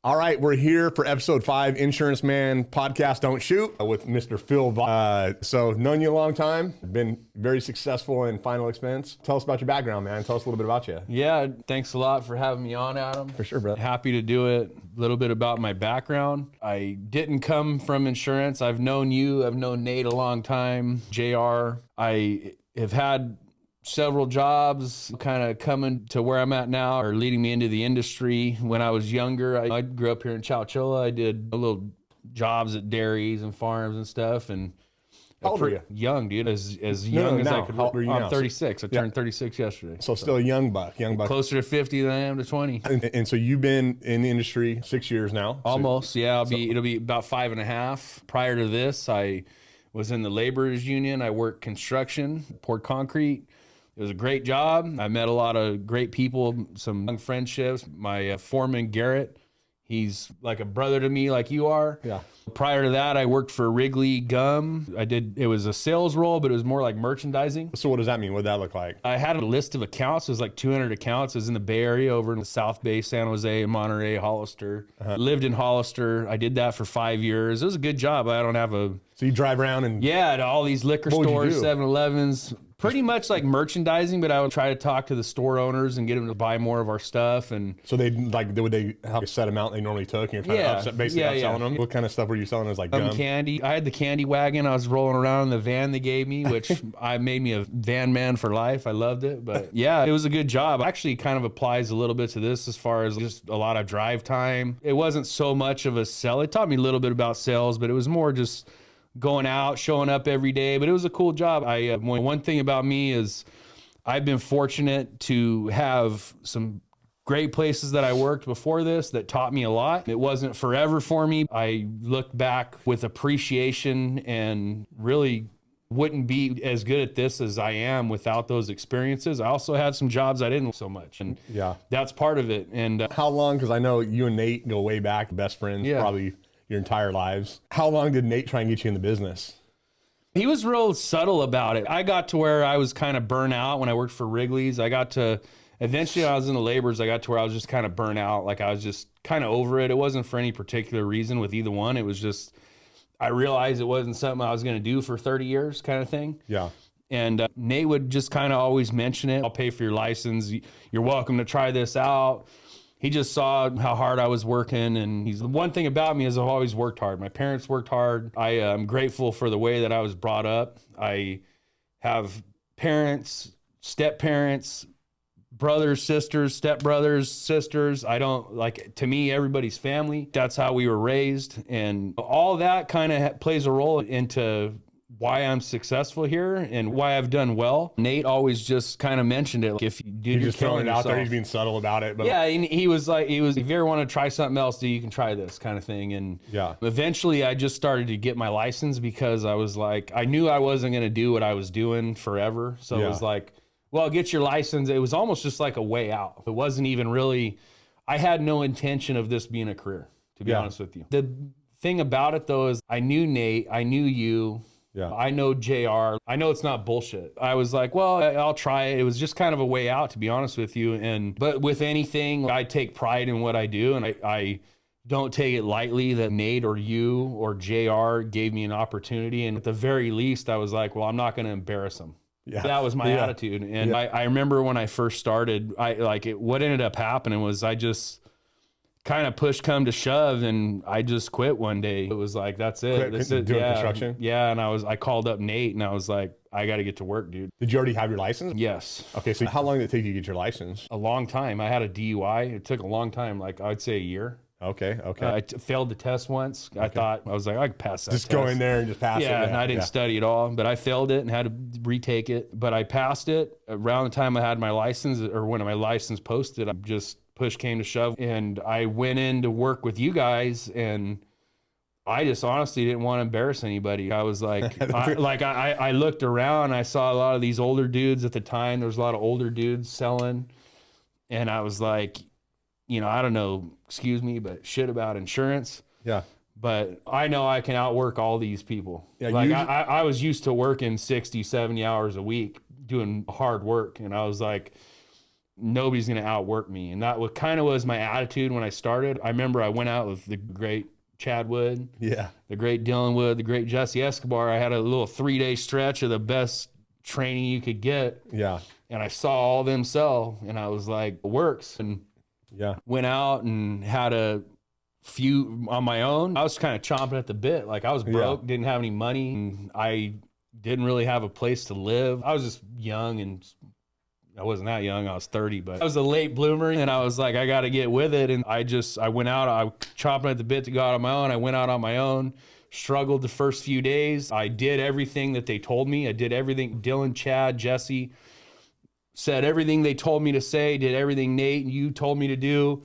All right, we're here for episode 5, Insurance Man Podcast Don't Shoot with Mr. Phil Vaught. So, known you a long time, been very successful in final expense. Tell us about your background, man. Tell us a little bit about you. Yeah, thanks a lot for having me on, Adam. For sure, brother. Happy to do it. A little bit about my background. I didn't come from insurance. I've known you. I've known Nate a long time. JR. I have had several jobs kind of coming to where I'm at now or leading me into the industry. When I was younger, I grew up here in Chowchilla. I did little jobs at dairies and farms and stuff. And how old are you? Young, dude. As young as I could. How old are you now? I'm 36. I turned 36 yesterday. So still a young buck. Closer to 50 than I am to 20. And so you've been in the industry 6 years now? Almost, yeah. It'll be about 5.5. Prior to this, I was in the laborers union. I worked construction, poured concrete. It was a great job. I met a lot of great people, some young friendships. My foreman, Garrett, he's like a brother to me, like you are. Yeah. Prior to that, I worked for Wrigley Gum. It was a sales role, but it was more like merchandising. So what does that mean? What did that look like? I had a list of accounts. It was like 200 accounts. It was in the Bay Area, over in the South Bay, San Jose, Monterey, Hollister. Lived in Hollister. I did that for 5 years. It was a good job. I don't have a... So you drive around and... Yeah, to all these liquor What would you stores, do? 7-Elevens. Pretty much like merchandising, but I would try to talk to the store owners and get them to buy more of our stuff. And So would they have a set amount they normally took and you're trying Yeah. to basically Yeah, upselling yeah. them? What kind of stuff were you selling as like gum? candy. I had the candy wagon. I was rolling around in the van they gave me, which I made me a van man for life. I loved it. But yeah, it was a good job. Actually kind of applies a little bit to this as far as just a lot of drive time. It wasn't so much of a sell. It taught me a little bit about sales, but it was more just going out, showing up every day. But it was a cool job. One thing about me is I've been fortunate to have some great places that I worked before this that taught me a lot. It wasn't forever for me. I look back with appreciation and really wouldn't be as good at this as I am without those experiences. I also had some jobs I didn't so much, and Yeah. that's part of it. And How long, because I know you and Nate go way back, best friends, Yeah. probably your entire lives. How long did Nate try and get you in the business? he was real subtle about it. I got to where I was kind of burnt out when I worked for Wrigley's. Eventually I was in the laborers, I got to where I was just kind of burnt out. Like I was just kind of over it. It wasn't for any particular reason with either one. It was just, I realized it wasn't something I was going to do for 30 years kind of thing. Yeah. And Nate would just kind of always mention it. I'll pay for your license. You're welcome to try this out. He just saw how hard I was working. And the one thing about me is I've always worked hard. My parents worked hard. I am grateful for the way that I was brought up. I have parents, step-parents, brothers, sisters, stepbrothers, sisters. To me, everybody's family. That's how we were raised. And all that kind of plays a role into why I'm successful here and why I've done well. Nate always just kind of mentioned it. Like, if you did, He's you're just throwing killing it out there. yourself. He's being subtle about it. But Yeah, and he was, if you ever want to try something else, you can try this kind of thing. And Yeah. eventually I just started to get my license because I was like, I knew I wasn't going to do what I was doing forever. So Yeah. it was like, well, get your license. It was almost just like a way out. It wasn't even really, I had no intention of this being a career, to be Yeah. honest with you. The thing about it though is I knew Nate, I knew you. Yeah. I know JR. I know it's not bullshit. I was like, well, I'll try it. It was just kind of a way out, to be honest with you. But with anything, I take pride in what I do. And I don't take it lightly that Nate or you or JR gave me an opportunity. And at the very least, I was like, well, I'm not going to embarrass them. Yeah. That was my Yeah. attitude. And I remember when I first started, what ended up happening was I just kind of push come to shove and I just quit one day. It was like, that's it. Quit That's it. doing construction? Yeah. And I called up Nate and I was like, I got to get to work, dude. Did you already have your license? Yes. Okay, so how long did it take you to get your license? A long time. I had a DUI. It took a long time. Like I'd say a year. Okay. I failed the test once. I was like, I could pass that Just test. go in there and just pass it. Yeah, and I didn't study at all, but I failed it and had to retake it. But I passed it around the time I had my license, or when my license posted. I just push came to shove, and I went in to work with you guys, and I just honestly didn't want to embarrass anybody. I was like, I looked around, I saw a lot of these older dudes at the time. There was a lot of older dudes selling, and I was like, I don't know, excuse me, but shit about insurance. Yeah. But I know I can outwork all these people. Yeah, I was used to working 60, 70 hours a week doing hard work. And I was like, nobody's going to outwork me. And that kind of was my attitude when I started. I remember I went out with the great Chad Wood, Yeah. the great Dylan Wood, the great Jesse Escobar. I had a little 3-day stretch of the best training you could get. Yeah. And I saw all them sell, and I was like, it works. And Yeah. went out and had a few on my own. I was kind of chomping at the bit. Like I was broke, didn't have any money, and I didn't really have a place to live. I was just young, and I wasn't that young. I was 30, but I was a late bloomer, and I was like, I got to get with it. And I went out, I chomping at the bit to go out on my own. I went out on my own, struggled the first few days. I did everything that they told me. I did everything. Dylan, Chad, Jesse said everything they told me to say, did everything Nate and you told me to do.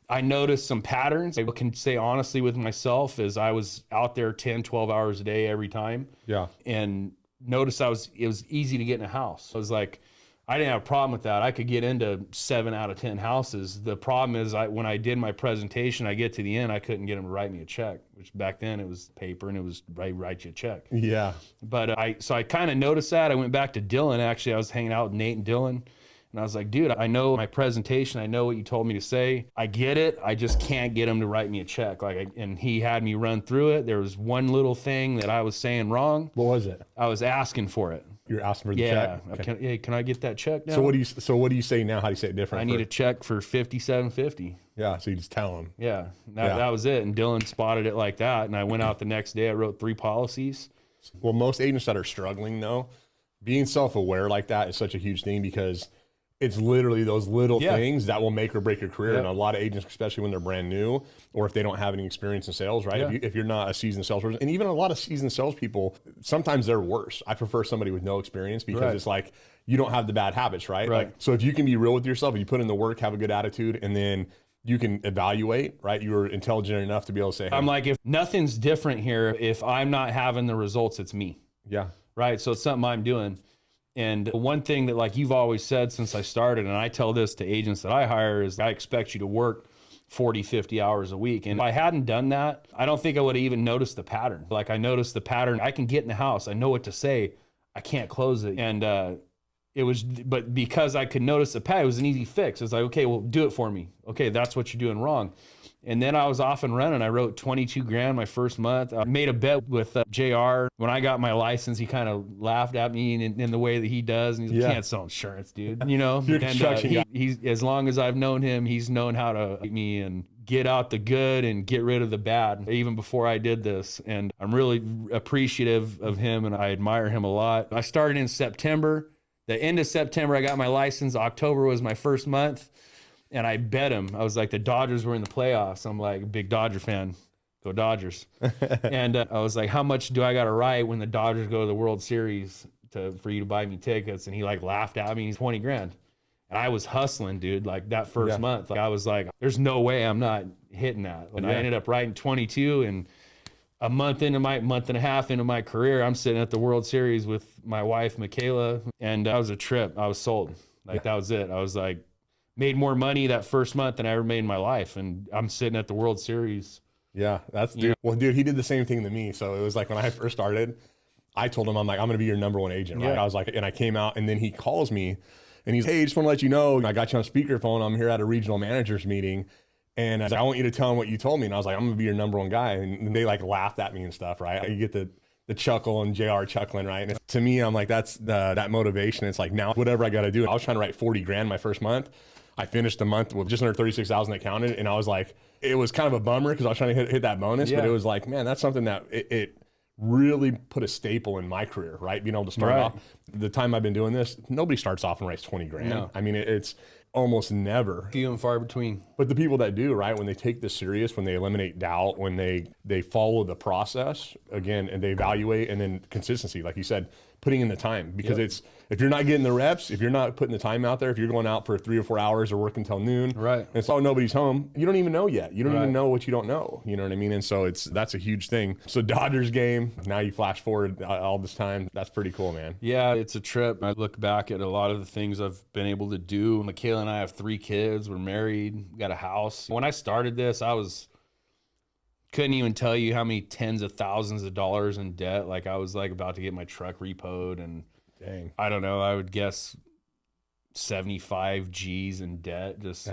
I noticed some patterns. I can say honestly with myself as I was out there 10, 12 hours a day every time. Yeah. And noticed it was easy to get in a house. I was like, I didn't have a problem with that. I could get into 7 out of 10 houses. The problem is when I did my presentation, I get to the end, I couldn't get them to write me a check, which back then it was paper and it was write you a check. Yeah. But so I kind of noticed that. I went back to Dylan. Actually, I was hanging out with Nate and Dylan. And I was like, dude, I know my presentation. I know what you told me to say. I get it. I just can't get him to write me a check. And he had me run through it. There was one little thing that I was saying wrong. What was it? I was asking for it. You're asking for the check? Okay. Can I get that check now? So what do you say now? How do you say it different? I need a check for $57.50. Yeah. So you just tell him. Yeah. That was it. And Dylan spotted it like that. And I went out the next day. I wrote 3 policies. Well, most agents that are struggling though, being self-aware like that is such a huge thing because it's literally those little things that will make or break your career. And a lot of agents, especially when they're brand new or if they don't have any experience in sales, right? If you're not a seasoned salesperson, and even a lot of seasoned salespeople, sometimes they're worse. I prefer somebody with no experience because it's like, you don't have the bad habits, right? Like, so if you can be real with yourself, if you put in the work, have a good attitude, and then you can evaluate, right? You're intelligent enough to be able to say, hey, I'm like, if nothing's different here, if I'm not having the results, it's me. Yeah. Right. So it's something I'm doing. And one thing that like you've always said since I started, and I tell this to agents that I hire, is I expect you to work 40, 50 hours a week. And if I hadn't done that, I don't think I would have even noticed the pattern. Like I noticed the pattern. I can get in the house. I know what to say. I can't close it. And but because I could notice the pattern, it was an easy fix. It's like, okay, well, do it for me. Okay, that's what you're doing wrong. And then I was off and running. I wrote 22 grand my first month. I made a bet with JR. When I got my license, he kind of laughed at me in the way that he does. And he's like, can't sell insurance, dude. You know? And he's as long as I've known him, he's known how to make me and get out the good and get rid of the bad, even before I did this. And I'm really appreciative of him, and I admire him a lot. I started in September. The end of September, I got my license. October was my first month. And I bet him. I was like, the Dodgers were in the playoffs. I'm like, a big Dodger fan. Go Dodgers. And I was like, how much do I got to write when the Dodgers go to the World Series for you to buy me tickets? And he like laughed at me. He's 20 grand. And I was hustling, dude, like that first month. Like, I was like, there's no way I'm not hitting that. And I ended up writing 22. And a month and a half into my career, I'm sitting at the World Series with my wife, Michaela. And that was a trip. I was sold. Like that was it. I was like, made more money that first month than I ever made in my life. And I'm sitting at the World Series. Yeah, that's dude. Well, dude, he did the same thing to me. So it was like when I first started, I told him, I'm like, I'm going to be your #1 agent. Right? I was like, and I came out, and then he calls me and he's, hey, just want to let you know, I got you on speakerphone. I'm here at a regional managers meeting. And I was like, I want you to tell him what you told me. And I was like, I'm going to be your #1 guy. And they like laughed at me and stuff, right? You get the chuckle and JR chuckling, right? And to me, I'm like, that's that motivation. It's like, now whatever I got to do. I was trying to write 40 grand my first month. I finished the month with just under 36,000 that counted. And I was like, it was kind of a bummer because I was trying to hit that bonus, but it was like, man, that's something that it really put a staple in my career, right? Being able to start off. The time I've been doing this, nobody starts off and writes 20 grand. No. I mean, it's almost never. Few and far between. But the people that do, right, when they take this serious, when they eliminate doubt, when they follow the process, again, and they evaluate, and then consistency, like you said, putting in the time. Because it's, if you're not getting the reps, if you're not putting the time out there, if you're going out for 3 or 4 hours or working till noon, and it's all nobody's home, you don't even know yet. You don't even know what you don't know. You know what I mean? And so that's a huge thing. So Dodgers game, now you flash forward all this time. That's pretty cool, man. Yeah, it's a trip. I look back at a lot of the things I've been able to do. Michaela and I have 3 kids. We're married, got a house. When I started this, couldn't even tell you how many tens of thousands of dollars in debt. Like I was like about to get my truck repoed, and dang, I don't know, I would guess 75 G's in debt. Just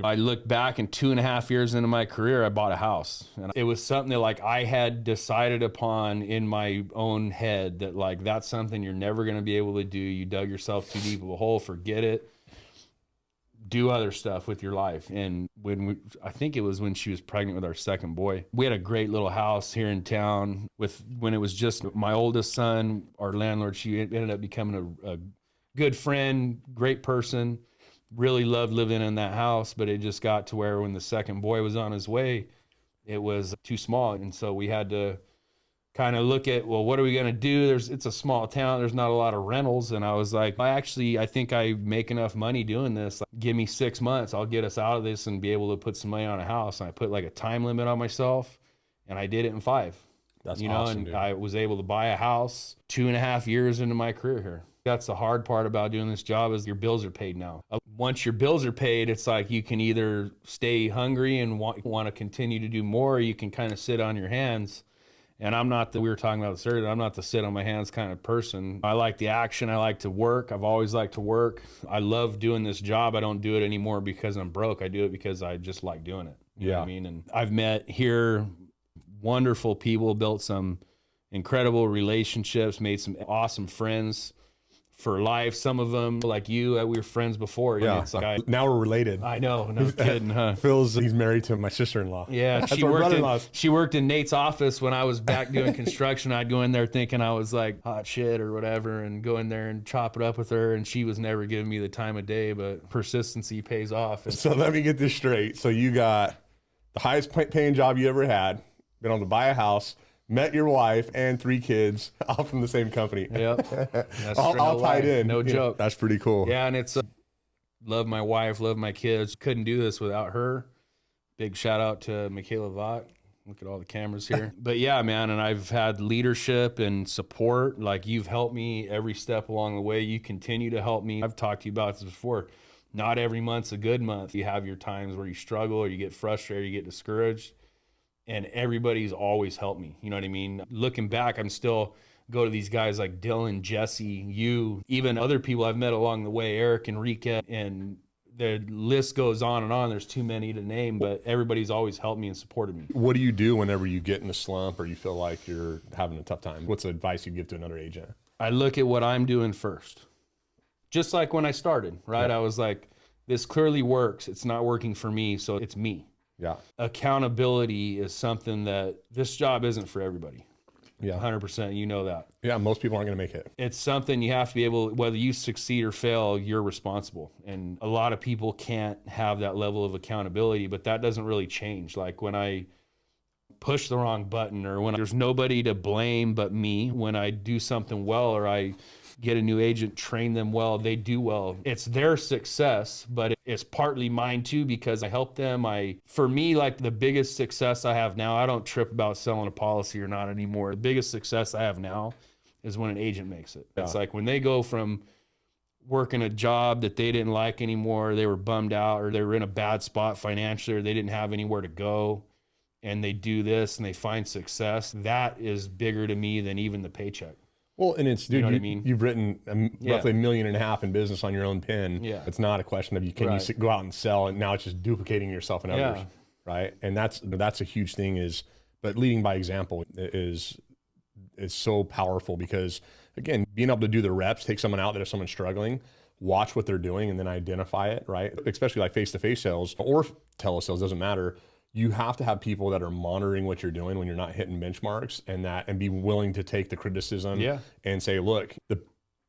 I look back, and 2.5 years into my career, I bought a house, and it was something that like I had decided upon in my own head that like that's something you're never going to be able to do. You dug yourself too deep of a hole. Forget it. Do other stuff with your life. And I think it was when she was pregnant with our second boy, we had a great little house here in town when it was just my oldest son, our landlord. She ended up becoming a good friend, great person, really loved living in that house. But it just got to where when the second boy was on his way, it was too small. And so we had to kind of look at, well, what are we going to do? It's a small town. There's not a lot of rentals. And I was like, I think I make enough money doing this. Like, give me 6 months. I'll get us out of this and be able to put some money on a house. And I put like a time limit on myself, and I did it in 5. That's awesome, awesome, and dude. I was able to buy a house 2.5 years into my career here. That's the hard part about doing this job, is your bills are paid now. Once your bills are paid, it's like you can either stay hungry and want to continue to do more, or you can kind of sit on your hands. And we were talking about this earlier, I'm not the sit on my hands kind of person. I like the action. I like to work. I've always liked to work. I love doing this job. I don't do it anymore because I'm broke. I do it because I just like doing it. You know what I mean? And I've met here wonderful people, built some incredible relationships, made some awesome friends for life. Some of them, like you, we were friends before. Yeah. It's like Now we're related. I know, no kidding, huh? He's married to my sister-in-law. Yeah, she worked in Nate's office when I was back doing construction. I'd go in there thinking I was like hot shit or whatever, and go in there and chop it up with her, and she was never giving me the time of day, but persistency pays off. And so let me get this straight. So you got the highest paying job you ever had, been able to buy a house, met your wife and 3 kids, all from the same company. Yep. That's all tied in. No joke. That's pretty cool. Yeah, and it's love my wife, love my kids. Couldn't do this without her. Big shout out to Phil Vaught. Look at all the cameras here. But yeah, man, and I've had leadership and support. Like, you've helped me every step along the way. You continue to help me. I've talked to you about this before. Not every month's a good month. You have your times where you struggle, or you get frustrated, you get discouraged. And everybody's always helped me. You know what I mean? Looking back, I'm still go to these guys like Dylan, Jesse, you, even other people I've met along the way, Eric, Enrique, and the list goes on and on. There's too many to name, but everybody's always helped me and supported me. What do you do whenever you get in a slump or you feel like you're having a tough time? What's the advice you give to another agent? I look at what I'm doing first. Just like when I started, right? Yeah. I was like, this clearly works. It's not working for me, so it's me. Yeah. Accountability is something that this job isn't for everybody. Yeah. 100%. You know that. Yeah. Most people aren't going to make it. It's something you have to be able, whether you succeed or fail, you're responsible. And a lot of people can't have that level of accountability, but that doesn't really change. Like when I push the wrong button, or when there's nobody to blame but me, when I do something well, or I get a new agent, train them well, they do well. It's their success, but it's partly mine too, because I help them. For me, like the biggest success I have now, I don't trip about selling a policy or not anymore. The biggest success I have now is when an agent makes it. Yeah. It's like when they go from working a job that they didn't like anymore, they were bummed out, or they were in a bad spot financially, or they didn't have anywhere to go, and they do this and they find success. That is bigger to me than even the paycheck. Well, and it's, dude, you know what I mean? You've written roughly $1.5 million in business on your own pen. Yeah. It's not a question of you go out and sell, and now it's just duplicating yourself and others, right? And that's a huge thing. But leading by example is so powerful, because again, being able to do the reps, take someone out that if someone's struggling, watch what they're doing and then identify it, right? Especially like face-to-face sales or telesales, doesn't matter. You have to have people that are monitoring what you're doing when you're not hitting benchmarks, and be willing to take the criticism and say, look,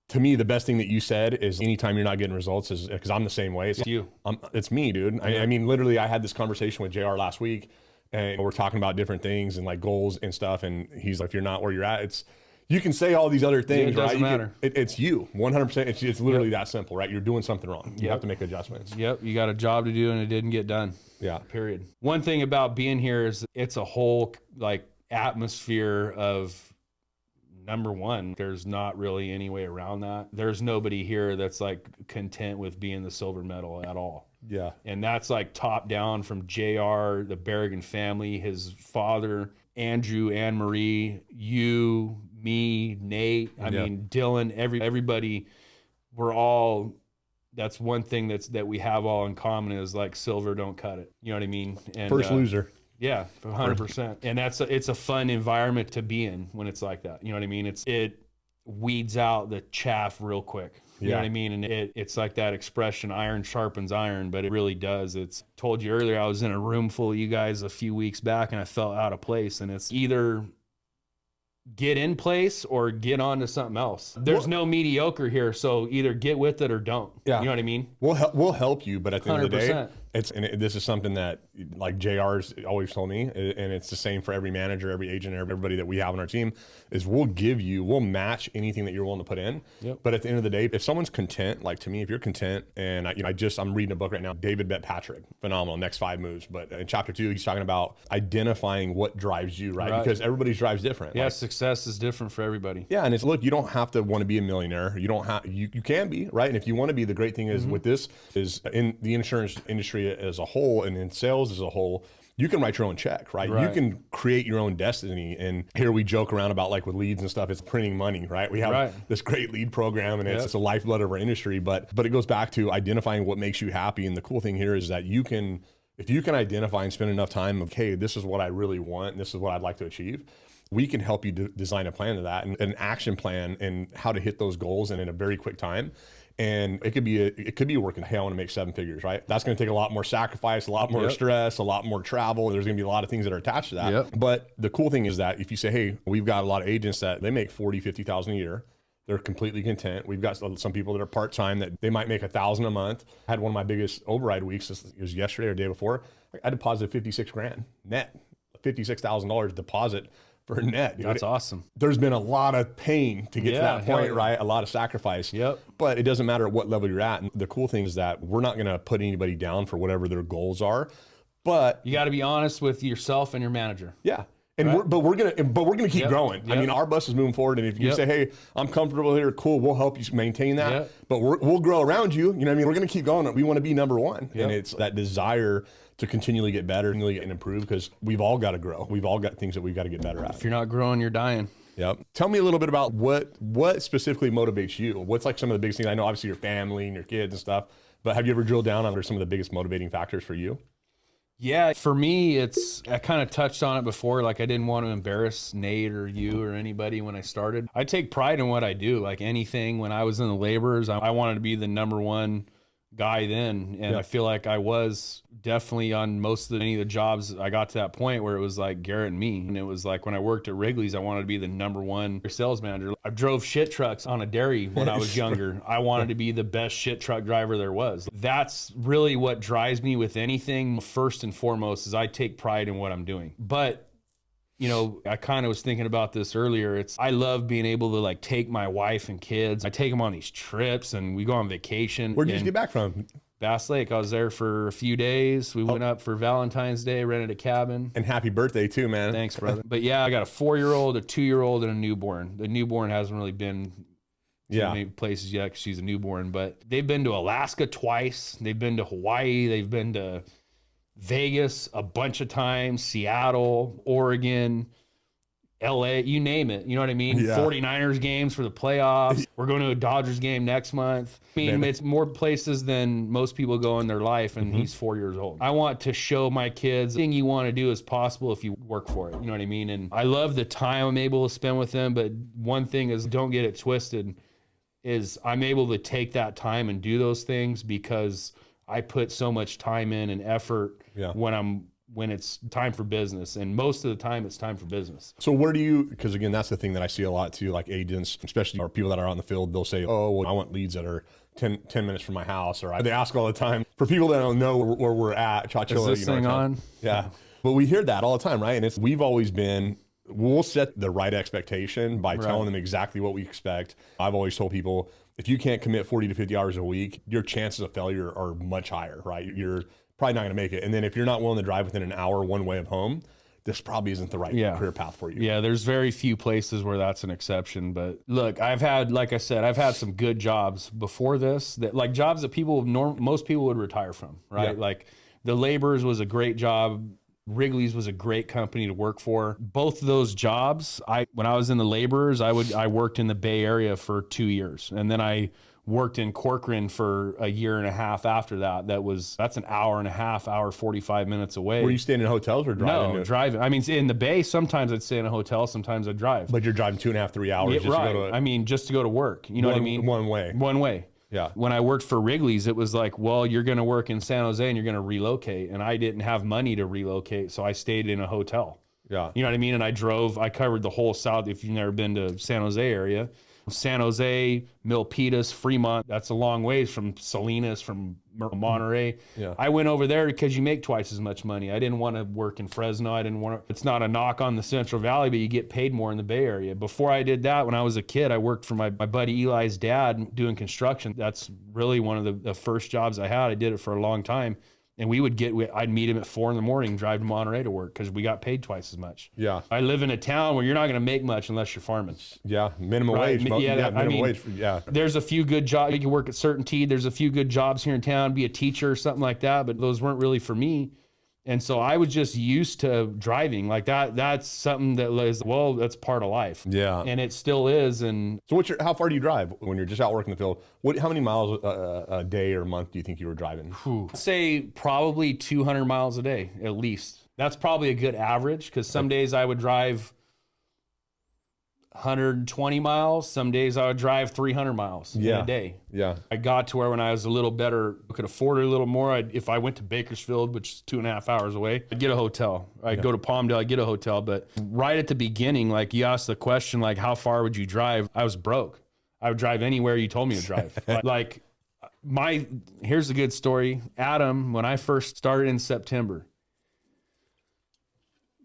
to me, the best thing that you said is anytime you're not getting results is because I'm the same way. It's you. It's me, dude. Yeah. I mean, literally, I had this conversation with JR last week, and we're talking about different things and like goals and stuff. And he's like, if you're not where you're at, you can say all these other things, right? It doesn't matter. It's you, 100%. It's literally that simple, right? You're doing something wrong. You have to make adjustments. Yep. You got a job to do and it didn't get done. Yeah. Period. One thing about being here is it's a whole like atmosphere of, number one, there's not really any way around that. There's nobody here that's like content with being the silver medal at all. Yeah. And that's like top down from JR, the Berrigan family, his father, Andrew, Anne Marie, you, me, Nate, I mean, Dylan, everybody, we're all that's one thing that we have all in common is like silver don't cut it. You know what I mean? And First loser. Yeah, 100%. And it's a fun environment to be in when it's like that. You know what I mean? It weeds out the chaff real quick. You know what I mean? And it's like that expression, iron sharpens iron, but it really does. It's told you earlier, I was in a room full of you guys a few weeks back and I felt out of place, and it's either get in place or get on to something else. There's no mediocre here, so either get with it or don't. Yeah. You know what I mean? We'll help you, but at the end of the day, 100%. This is something that like JR's always told me, and it's the same for every manager, every agent, everybody that we have on our team, is we'll match anything that you're willing to put in. Yep. But at the end of the day, if someone's content, like to me, if you're content, and I'm reading a book right now, David Patrick, phenomenal, Next 5 Moves. But in chapter 2, he's talking about identifying what drives you, right? Because everybody's drives different. Yeah, success is different for everybody. Yeah, and it's, look, you don't have to want to be a millionaire. You don't have, you can be, right? And if you want to be, the great thing is with this is in the insurance industry as a whole and in sales as a whole, you can write your own check, right? You can create your own destiny. And here we joke around about like with leads and stuff, it's printing money, right? We have this great lead program and it's a lifeblood of our industry, but it goes back to identifying what makes you happy. And the cool thing here is that if you can identify and spend enough time of, hey, this is what I really want, and this is what I'd like to achieve, we can help you design a plan to that and an action plan and how to hit those goals and in a very quick time. And it could be working, hey, I want to make 7 figures, right? That's going to take a lot more sacrifice, a lot more stress, a lot more travel. There's going to be a lot of things that are attached to that. But the cool thing is that if you say, hey, we've got a lot of agents that they make 40, 50,000 a year. They're completely content. We've got some people that are part-time that they might make 1,000 a month. I had one of my biggest override weeks, it was yesterday or the day before. I deposited 56 grand net, $56,000 deposit for net. That's awesome. There's been a lot of pain to get to that point, right? A lot of sacrifice. But it doesn't matter at what level you're at. And the cool thing is that we're not going to put anybody down for whatever their goals are. But you got to be honest with yourself and your manager. Yeah. And we're gonna keep growing. I mean, our bus is moving forward, and if you say, "Hey, I'm comfortable here," cool, we'll help you maintain that. But we'll grow around you. You know what I mean? We're gonna keep going. We want to be number one, and it's that desire to continually get better and improve, because we've all got to grow. We've all got things that we've got to get better at. If you're not growing, you're dying. Yep. Tell me a little bit about what specifically motivates you. What's like some of the biggest things? I know obviously your family and your kids and stuff, but have you ever drilled down on some of the biggest motivating factors for you? Yeah, for me, I kind of touched on it before. Like, I didn't want to embarrass Nate or you or anybody when I started. I take pride in what I do. Like anything, when I was in the laborers, I wanted to be the number one guy then. And I feel like I was definitely on any of the jobs. I got to that point where it was like Garrett and me. And it was like when I worked at Wrigley's, I wanted to be the number one sales manager. I drove shit trucks on a dairy when I was younger. I wanted to be the best shit truck driver there was. That's really what drives me with anything. First and foremost is I take pride in what I'm doing. But you know, I kind of was thinking about this earlier. I love being able to like take my wife and kids. I take them on these trips and we go on vacation. Where'd you just get back from? Bass Lake. I was there for a few days. We went up for Valentine's Day, rented a cabin. And happy birthday too, man. Thanks, brother. But yeah, I got a 4-year-old, a 2-year-old, and a newborn. The newborn hasn't really been too many places yet because she's a newborn, but they've been to Alaska twice. They've been to Hawaii. They've been to Vegas a bunch of times, Seattle, Oregon, LA, you name it. You know what I mean? 49ers games for the playoffs. We're going to a Dodgers game next month. I mean, it's more places than most people go in their life, and he's 4 years old. I want to show my kids anything you want to do is possible if you work for it. You know what I mean? And I love the time I'm able to spend with them, but one thing is, don't get it twisted, is I'm able to take that time and do those things because I put so much time in and effort when it's time for business. And most of the time it's time for business. So where do you, because again, that's the thing that I see a lot too, like agents, especially or people that are out in the field, they'll say, oh, well, I want leads that are 10 minutes from my house. Or they ask all the time, for people that don't know where we're at, Chachilla, is this thing on? Yeah. But we hear that all the time, right? And we've always been, we'll set the right expectation by telling them exactly what we expect. I've always told people, if you can't commit 40 to 50 hours a week, your chances of failure are much higher, right? You're probably not going to make it. And then if you're not willing to drive within an hour one way of home, this probably isn't the right career path for you. Yeah, there's very few places where that's an exception. But look, like I said, I've had some good jobs before this, that like jobs that most people would retire from, right? Yeah. Like the laborers was a great job. Wrigley's was a great company to work for. Both of those jobs, when I was in the laborers, I worked in the Bay Area for 2 years. And then I worked in Corcoran for a year and a half after that. That's an hour and a half, hour 45 minutes away. Were you staying in hotels or driving? No, driving. I mean, in the Bay, sometimes I'd stay in a hotel, sometimes I'd drive. But you're driving 2.5, 3 hours just right. to go to I mean, just to go to work. You know what I mean? One way. One way. Yeah. When I worked for Wrigley's, it was like, well, you're going to work in San Jose and you're going to relocate. And I didn't have money to relocate, so I stayed in a hotel. Yeah. You know what I mean? And I covered the whole South. If you've never been to San Jose area, San Jose, Milpitas, Fremont, that's a long ways from Salinas, from Monterey. Yeah. I went over there because you make twice as much money. I didn't want to work in Fresno. It's not a knock on the Central Valley, but you get paid more in the Bay Area. Before I did that, when I was a kid, I worked for my buddy Eli's dad doing construction. That's really one of the first jobs I had. I did it for a long time. And I'd meet him at 4 a.m, drive to Monterey to work because we got paid twice as much. Yeah. I live in a town where you're not going to make much unless you're farming. Yeah. Minimum wage. Minimum wage. Yeah. There's a few good jobs. You can work at Certainty. There's a few good jobs here in town, be a teacher or something like that. But those weren't really for me. And so I was just used to driving like that. That's something that's part of life. Yeah. And it still is. And so how far do you drive when you're just out working the field? How many miles a day or month do you think you were driving? Say probably 200 miles a day, at least. That's probably a good average because some days I would drive 120 miles. Some days I would drive 300 miles in a day. Yeah. I got to where when I was a little better, could afford it a little more. If I went to Bakersfield, which is 2.5 hours away, I'd get a hotel. I'd go to Palmdale, I'd get a hotel. But right at the beginning, like you asked the question, like how far would you drive? I was broke. I would drive anywhere you told me to drive. Here's a good story. Adam, when I first started in September,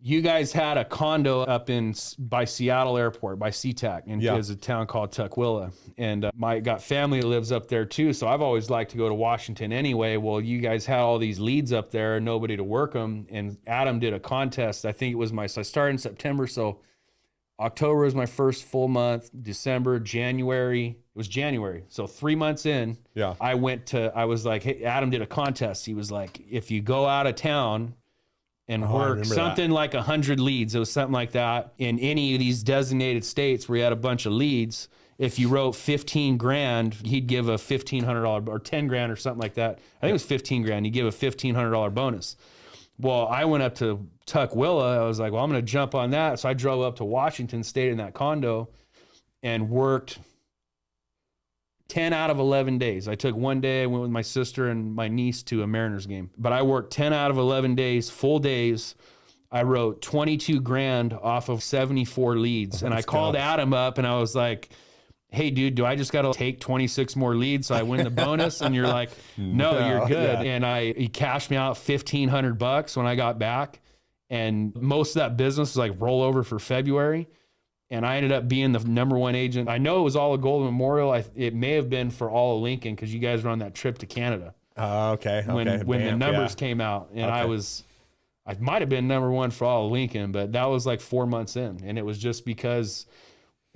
you guys had a condo up by Seattle Airport, by SeaTac, and there's a town called Tukwila. And I got family that lives up there too, so I've always liked to go to Washington anyway. Well, you guys had all these leads up there, nobody to work them, and Adam did a contest. I think it was so I started in September, so October was my first full month, December, January. It was January. So 3 months in, I was like, hey, Adam did a contest. He was like, if you go out of town and work something like 100 leads. It was something like that in any of these designated states where you had a bunch of leads. If you wrote 15 grand, he'd give a $1,500 or 10 grand or something like that. I think it was 15 grand. He'd give a $1,500 bonus. Well, I went up to Tukwila. I was like, well, I'm going to jump on that. So I drove up to Washington, stayed in that condo and worked 10 out of 11 days. I took one day, I went with my sister and my niece to a Mariners game. But I worked 10 out of 11 days, full days. I wrote 22 grand off of 74 leads. And I called Adam up and I was like, hey, dude, do I just got to take 26 more leads so I win the bonus? And you're like, no, you're good. Yeah. And he cashed me out $1,500 when I got back. And most of that business was like rollover for February. And I ended up being the #1 agent. I know it was all a Golden Memorial. It may have been for all of Lincoln because you guys were on that trip to Canada. Okay. When the numbers came out. And I might have been #1 for all of Lincoln, but that was like 4 months in. And it was just because,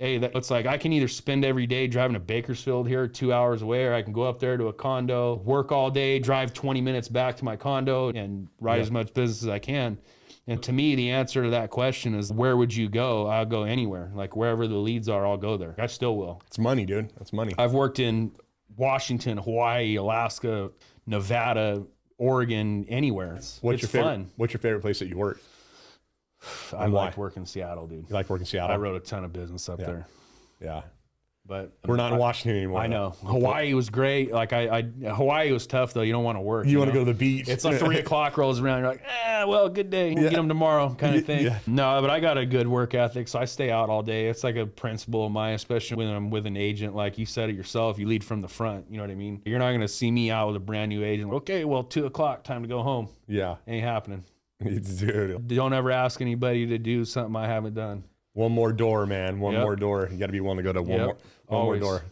hey, it's like I can either spend every day driving to Bakersfield here 2 hours away, or I can go up there to a condo, work all day, drive 20 minutes back to my condo and ride as much business as I can. And to me, the answer to that question is, where would you go? I'll go anywhere. Like wherever the leads are, I'll go there. I still will. It's money, dude. That's money. I've worked in Washington, Hawaii, Alaska, Nevada, Oregon, anywhere. It's fun. What's your favorite place that you worked? I like working in Seattle, dude. You like working in Seattle? I wrote a ton of business up there. Yeah. But we're not in Washington anymore. I know. Hawaii was great. Like Hawaii was tough though. You don't want to work. You want to go to the beach. It's like 3 o'clock rolls around. You're like, well, good day. We'll get them tomorrow, kind of thing. Yeah. No, but I got a good work ethic, so I stay out all day. It's like a principle of mine, especially when I'm with an agent. Like you said it yourself, you lead from the front. You know what I mean? You're not going to see me out with a brand new agent. Okay, well, 2 o'clock, time to go home. Yeah, ain't happening. Dude. Don't ever ask anybody to do something I haven't done. One more door, man. One more door. You got to be willing to go to one more door.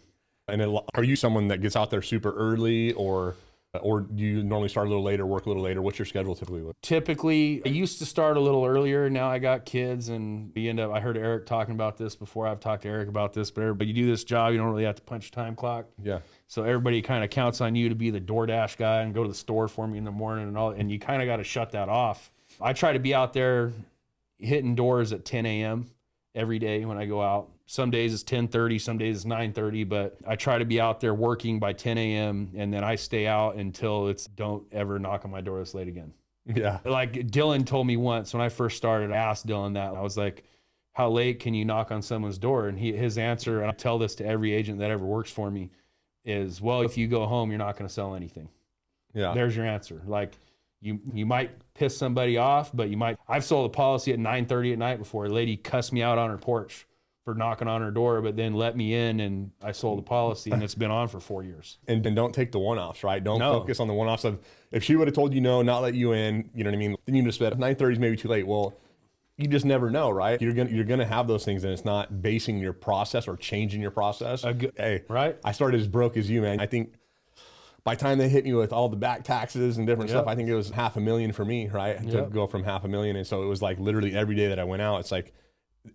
And then, are you someone that gets out there super early, or do you normally start a little later, work a little later? What's your schedule typically look? Typically, I used to start a little earlier. Now I got kids, and I heard Eric talking about this before. I've talked to Eric about this, but you do this job, you don't really have to punch a time clock. Yeah. So everybody kind of counts on you to be the DoorDash guy and go to the store for me in the morning and you kind of got to shut that off. I try to be out there hitting doors at 10 a.m. every day when I go out. some days it's 10:30, some days it's 9:30, but I try to be out there working by 10 a.m. and then I stay out until it's don't ever knock on my door this late again. Yeah. Like Dylan told me once when I first started, I asked Dylan that. I was like, how late can you knock on someone's door? And his answer, and I tell this to every agent that ever works for me, is, well, if you go home, you're not going to sell anything. Yeah. There's your answer. Like you might piss somebody off, but I've sold a policy at 9:30 at night before. A lady cussed me out on her porch for knocking on her door, but then let me in and I sold the policy and it's been on for 4 years. And don't take the one-offs, right? Don't focus on the one-offs of, if she would have told you no, not let you in, you know what I mean? Then you just said 9:30 is maybe too late. Well, you just never know, right? You're gonna have those things, and it's not basing your process or changing your process. Hey, right? I started as broke as you, man. I think by the time they hit me with all the back taxes and different stuff, I think it was $500,000 for me, right? To go from $500,000. And so it was like literally every day that I went out, it's like,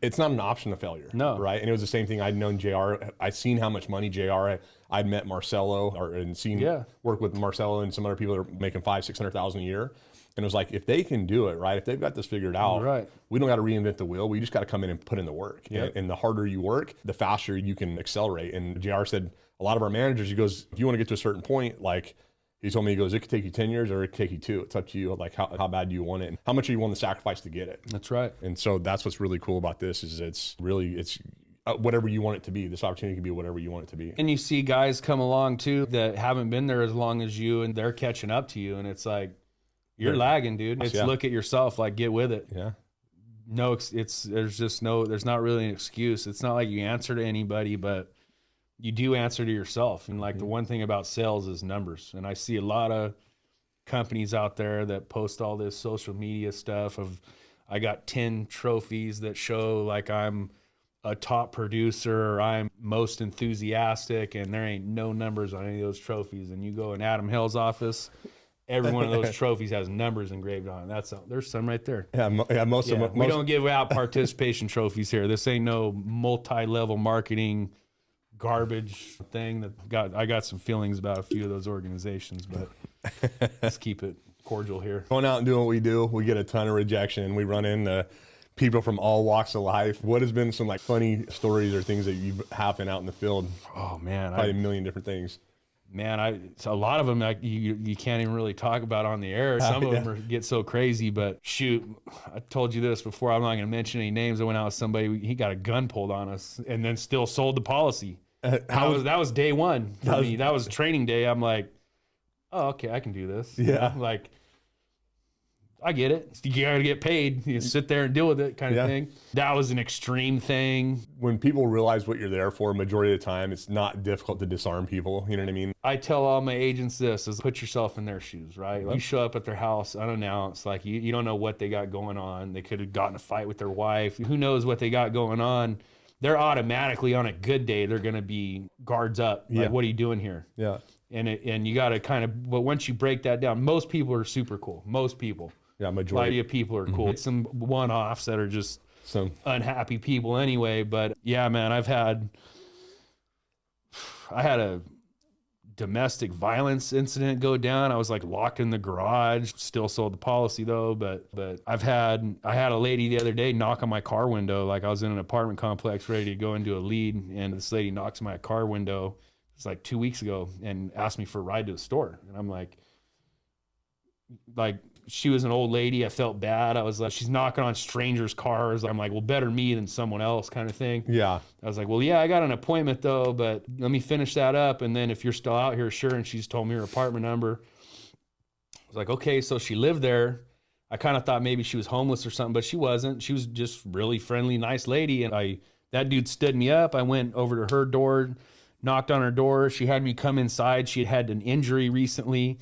it's not an option of failure. No. Right. And it was the same thing. I'd known JR. I'd seen how much money JR, I'd met Marcelo and seen work with Marcelo and some other people that are making $500,000-$600,000 a year. And it was like, if they can do it, right, if they've got this figured out, we don't got to reinvent the wheel. We just got to come in and put in the work. And the harder you work, the faster you can accelerate. And JR said, a lot of our managers, he goes, if you want to get to a certain point, like he told me, he goes, it could take you 10 years or it could take you 2. It's up to you. Like how bad do you want it? And how much are you willing to sacrifice to get it? That's right. And so that's what's really cool about this is it's whatever you want it to be. This opportunity can be whatever you want it to be. And you see guys come along too that haven't been there as long as you and they're catching up to you. And it's like, you're lagging, dude. It's look at yourself, like get with it. Yeah. No, there's not really an excuse. It's not like you answer to anybody, but you do answer to yourself. And like the one thing about sales is numbers. And I see a lot of companies out there that post all this social media stuff of, I got 10 trophies that show like I'm a top producer or I'm most enthusiastic, and there ain't no numbers on any of those trophies. And you go in Adam Hill's office, every one of those trophies has numbers engraved on it. There's some right there. We don't give out participation trophies here. This ain't no multi-level marketing garbage thing I got some feelings about a few of those organizations, but let's keep it cordial here. Going out and doing what we do, we get a ton of rejection, and we run into people from all walks of life. What has been some like funny stories or things that you've happened out in the field? Oh man, probably a million different things. Man, a lot of them like you can't even really talk about on the air. Some of them get so crazy, but shoot, I told you this before. I'm not going to mention any names. I went out with somebody. He got a gun pulled on us, and then still sold the policy. That was day one for me. That was training day. I'm like, oh, okay, I can do this. Yeah, like I get it. You got to get paid. You sit there and deal with it, kind of thing. That was an extreme thing. When people realize what you're there for, majority of the time, it's not difficult to disarm people. You know what I mean? I tell all my agents this: is put yourself in their shoes, right? Like you show up at their house unannounced, like you don't know what they got going on. They could have gotten a fight with their wife. Who knows what they got going on? They're automatically on a good day, they're going to be guards up. Like, what are you doing here? Yeah. And you got to kind of, but once you break that down, most people are super cool. Most people. Yeah, majority of people are cool. It's some one-offs that are just unhappy people anyway. But yeah, man, I had a domestic violence incident go down. I was like locked in the garage. Still sold the policy though. But I had a lady the other day knock on my car window. Like I was in an apartment complex ready to go into a lead, and this lady knocks on my car window. It's like 2 weeks ago, and asked me for a ride to the store. And I'm like. She was an old lady. I felt bad. I was like, she's knocking on strangers' cars. I'm like, well, better me than someone else kind of thing. Yeah. I was like, well, yeah, I got an appointment though, but let me finish that up. And then if you're still out here, sure. And she's told me her apartment number. I was like, okay, so she lived there. I kind of thought maybe she was homeless or something, but she wasn't. She was just really friendly, nice lady. And that dude stood me up. I went over to her door, knocked on her door. She had me come inside. She had an injury recently.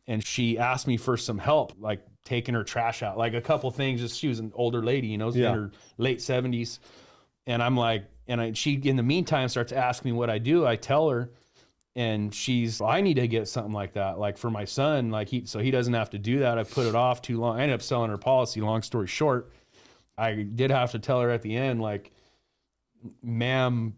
And she asked me for some help, like taking her trash out, like a couple things. She was an older lady, in her late 70s. And I'm like, she in the meantime starts asking me what I do. I tell her, and I need to get something like that, like for my son, so he doesn't have to do that. I put it off too long. I ended up selling her policy. Long story short, I did have to tell her at the end, like, ma'am,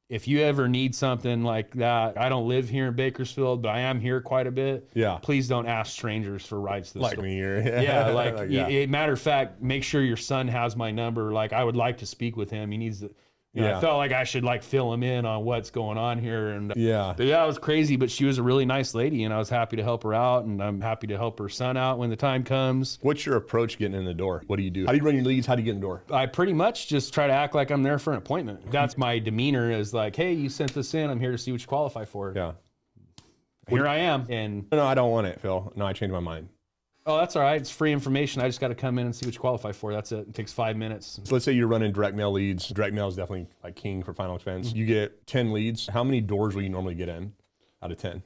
if you ever need something like that, I don't live here in Bakersfield, but I am here quite a bit. Yeah. Please don't ask strangers for rides to the store. Like me here. Yeah. Matter of fact, make sure your son has my number. Like I would like to speak with him. He needs to, You know, Yeah. I felt like I should like fill him in on what's going on here. And but Yeah. yeah, it was crazy, but she was a really nice lady and I was happy to help her out, and I'm happy to help her son out when the time comes. What's your approach getting in the door? What do you do? How do you run your leads? How do you get in the door? I pretty much just try to act like I'm there for an appointment. That's my demeanor, is like, hey, you sent this in. I'm here to see what you qualify for. Yeah. Here I am. And No, I don't want it, Phil. No, I changed my mind. oh, that's all right. It's free information. I just got to come in and see what you qualify for. That's it. It takes 5 minutes. So let's say you're running direct mail leads. Direct mail is definitely like king for final expense. You get 10 leads. How many doors will you normally get in out of 10?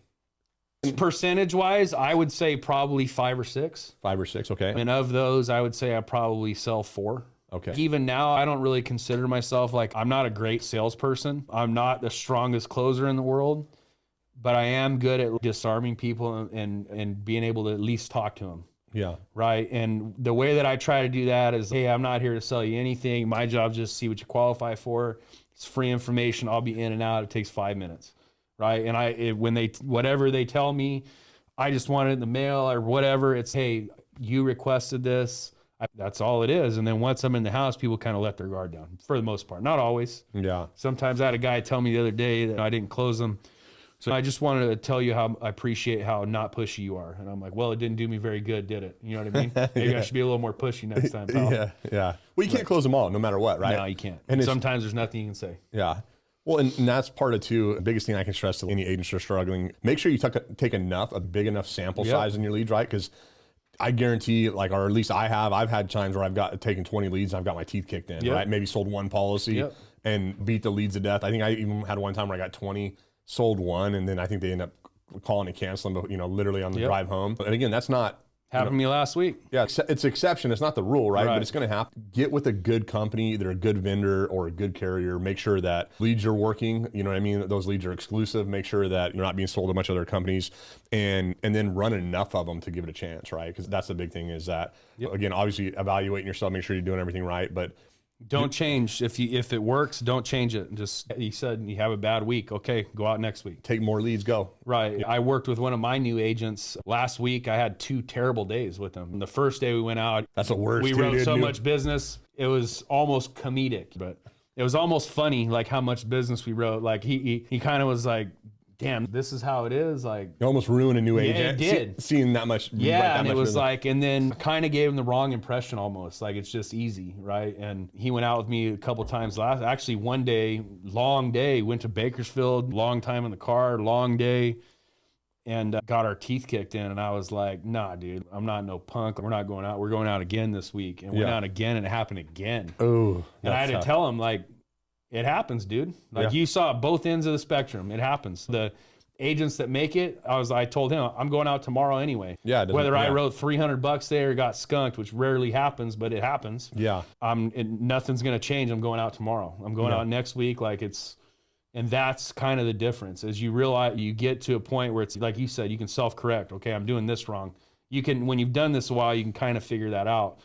Percentage wise, I would say probably 5 or 6. 5 or 6, okay. And of those, I would say I probably sell 4. Okay. Even now, I don't really consider myself like, I'm not a great salesperson. I'm not the strongest closer in the world, but I am good at disarming people and being able to at least talk to them. Yeah. Right. And the way that I try to do that is, hey, I'm not here to sell you anything. My job is just to see what you qualify for. It's free information. I'll be in and out. It takes 5 minutes. Right. And when whatever they tell me, I just want it in the mail or whatever. It's, hey, you requested this. That's all it is. And then once I'm in the house, people kind of let their guard down for the most part. Not always. Yeah. Sometimes I had a guy tell me the other day that I didn't close them. So I just wanted to tell you how I appreciate how not pushy you are. And I'm like, well, it didn't do me very good, did it? You know what I mean? Maybe I should be a little more pushy next time, pal. Yeah. Yeah. Well, you can't close them all no matter what, right? No, you can't. And And sometimes there's nothing you can say. yeah. Well, and that's part of too. The biggest thing I can stress to any agents who are struggling: make sure you take a big enough sample size in your leads, right? Because I guarantee, like, or at least I've had times where I've taken 20 leads and I've got my teeth kicked in, right? Maybe sold one policy and beat the leads to death. I think I even had one time where I got 20, sold one, and then I think they end up calling and canceling, but literally on the drive home. And again, that's not. Happened to me last week. Yeah, it's exception. It's not the rule, right? But it's going to happen. Get with a good company, either a good vendor or a good carrier. Make sure that leads are working. You know what I mean? Those leads are exclusive. Make sure that you're not being sold to a bunch of other companies, and then run enough of them to give it a chance, right? Because that's the big thing is that, again, obviously evaluating yourself, make sure you're doing everything right, but don't change. If it works, don't change it. Just, you said you have a bad week. Okay, go out next week. take more leads, go. Right. I worked with one of my new agents last week. I had 2 terrible days with him. The first day we went out, That's the worst. we wrote so much business. It was almost comedic, but it was almost funny, like how much business we wrote. Like he kind of was like, damn, this is how it is. Like, You almost ruin a new agent. it did. Seeing that much. yeah, and much it was business. like, and then kind of gave him the wrong impression almost. Like, it's just easy, right? And he went out with me a couple times actually one day, long day, went to Bakersfield, long time in the car, long day, and got our teeth kicked in. And I was like, nah, dude, I'm not no punk. We're not going out. We're going out again this week. And went out again, and it happened again. Oh, And I had to tell him, like, it happens, dude. Like, you saw both ends of the spectrum. It happens. The agents that make it, I told him, I'm going out tomorrow anyway. Yeah. Whether I wrote $300 there or got skunked, which rarely happens, but it happens. Yeah. Nothing's going to change. I'm going out tomorrow. I'm going out next week. And that's kind of the difference. As you realize, you get to a point where it's like you said, you can self-correct. Okay, I'm doing this wrong. You can, when you've done this a while, you can kind of figure that out.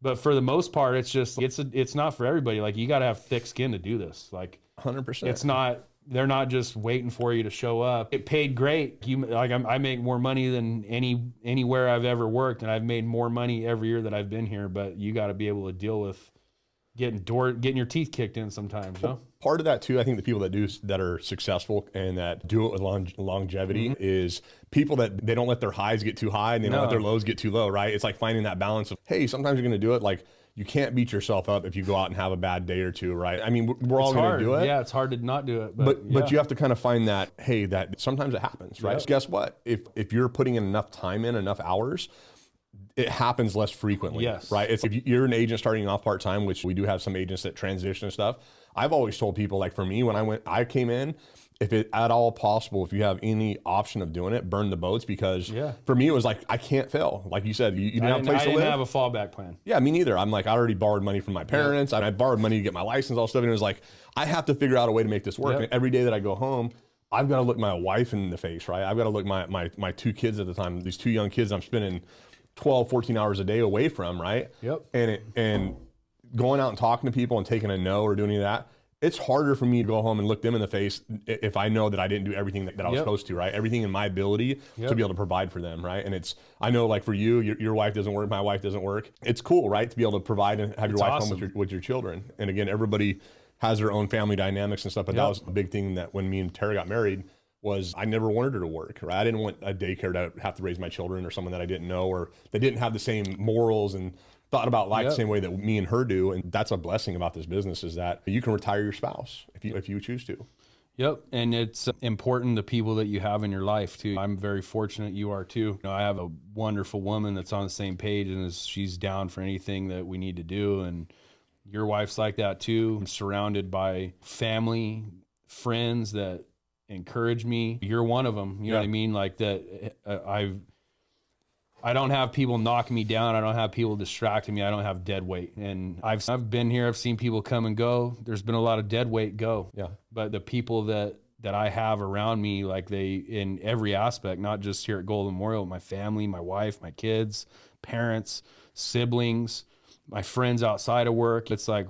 But for the most part, it's just, it's not for everybody. Like, you got to have thick skin to do this. Like, 100%. it's not, they're not just waiting for you to show up. It paid great. I make more money than anywhere I've ever worked, and I've made more money every year that I've been here. But you got to be able to deal with getting your teeth kicked in sometimes. You know? Part of that too, I think the people that are successful and that do it with longevity is people that they don't let their highs get too high and they don't let their lows get too low, right? It's like finding that balance of, hey, sometimes you're going to do it. Like, you can't beat yourself up if you go out and have a bad day or two, right? I mean, we're all going to do it. Yeah, it's hard to not do it. But you have to kind of find that, hey, that sometimes it happens, right? So guess what? If you're putting in enough time in, enough hours, it happens less frequently, right? If you're an agent starting off part-time, which we do have some agents that transition and stuff, I've always told people, like, for me, when I came in, if it at all possible, if you have any option of doing it, burn the boats, because for me, it was like, I can't fail. Like you said, you didn't have a place to live. I didn't have a fallback plan. Yeah, me neither. I'm like, I already borrowed money from my parents, and I borrowed money to get my license, all stuff. And it was like, I have to figure out a way to make this work. And every day that I go home, I've got to look my wife in the face, right? I've got to look my 2 kids at the time, these 2 young kids I'm spending 12, 14 hours a day away from, right? And going out and talking to people and taking a no or doing any of that, it's harder for me to go home and look them in the face if I know that I didn't do everything that I was supposed to, right? Everything in my ability to be able to provide for them, right? And I know, like, for you, your wife doesn't work, my wife doesn't work. It's cool, right? To be able to provide and have your wife home with your children. And again, everybody has their own family dynamics and stuff. But that was a big thing that when me and Tara got married was I never wanted her to work, right? I didn't want a daycare to have to raise my children or someone that I didn't know, or they didn't have the same morals and thought about life the same way that me and her do. And that's a blessing about this business, is that you can retire your spouse if you choose to. Yep. And it's important, the people that you have in your life too. I'm very fortunate, you are too. You know, I have a wonderful woman that's on the same page, and she's down for anything that we need to do. And your wife's like that too. I'm surrounded by family, friends that encourage me. You're one of them. You know what I mean? Like that. I don't have people knocking me down. I don't have people distracting me. I don't have dead weight. And I've been here. I've seen people come and go. There's been a lot of dead weight go. Yeah. But the people that I have around me, like in every aspect, not just here at Golden Memorial, my family, my wife, my kids, parents, siblings, my friends outside of work. It's like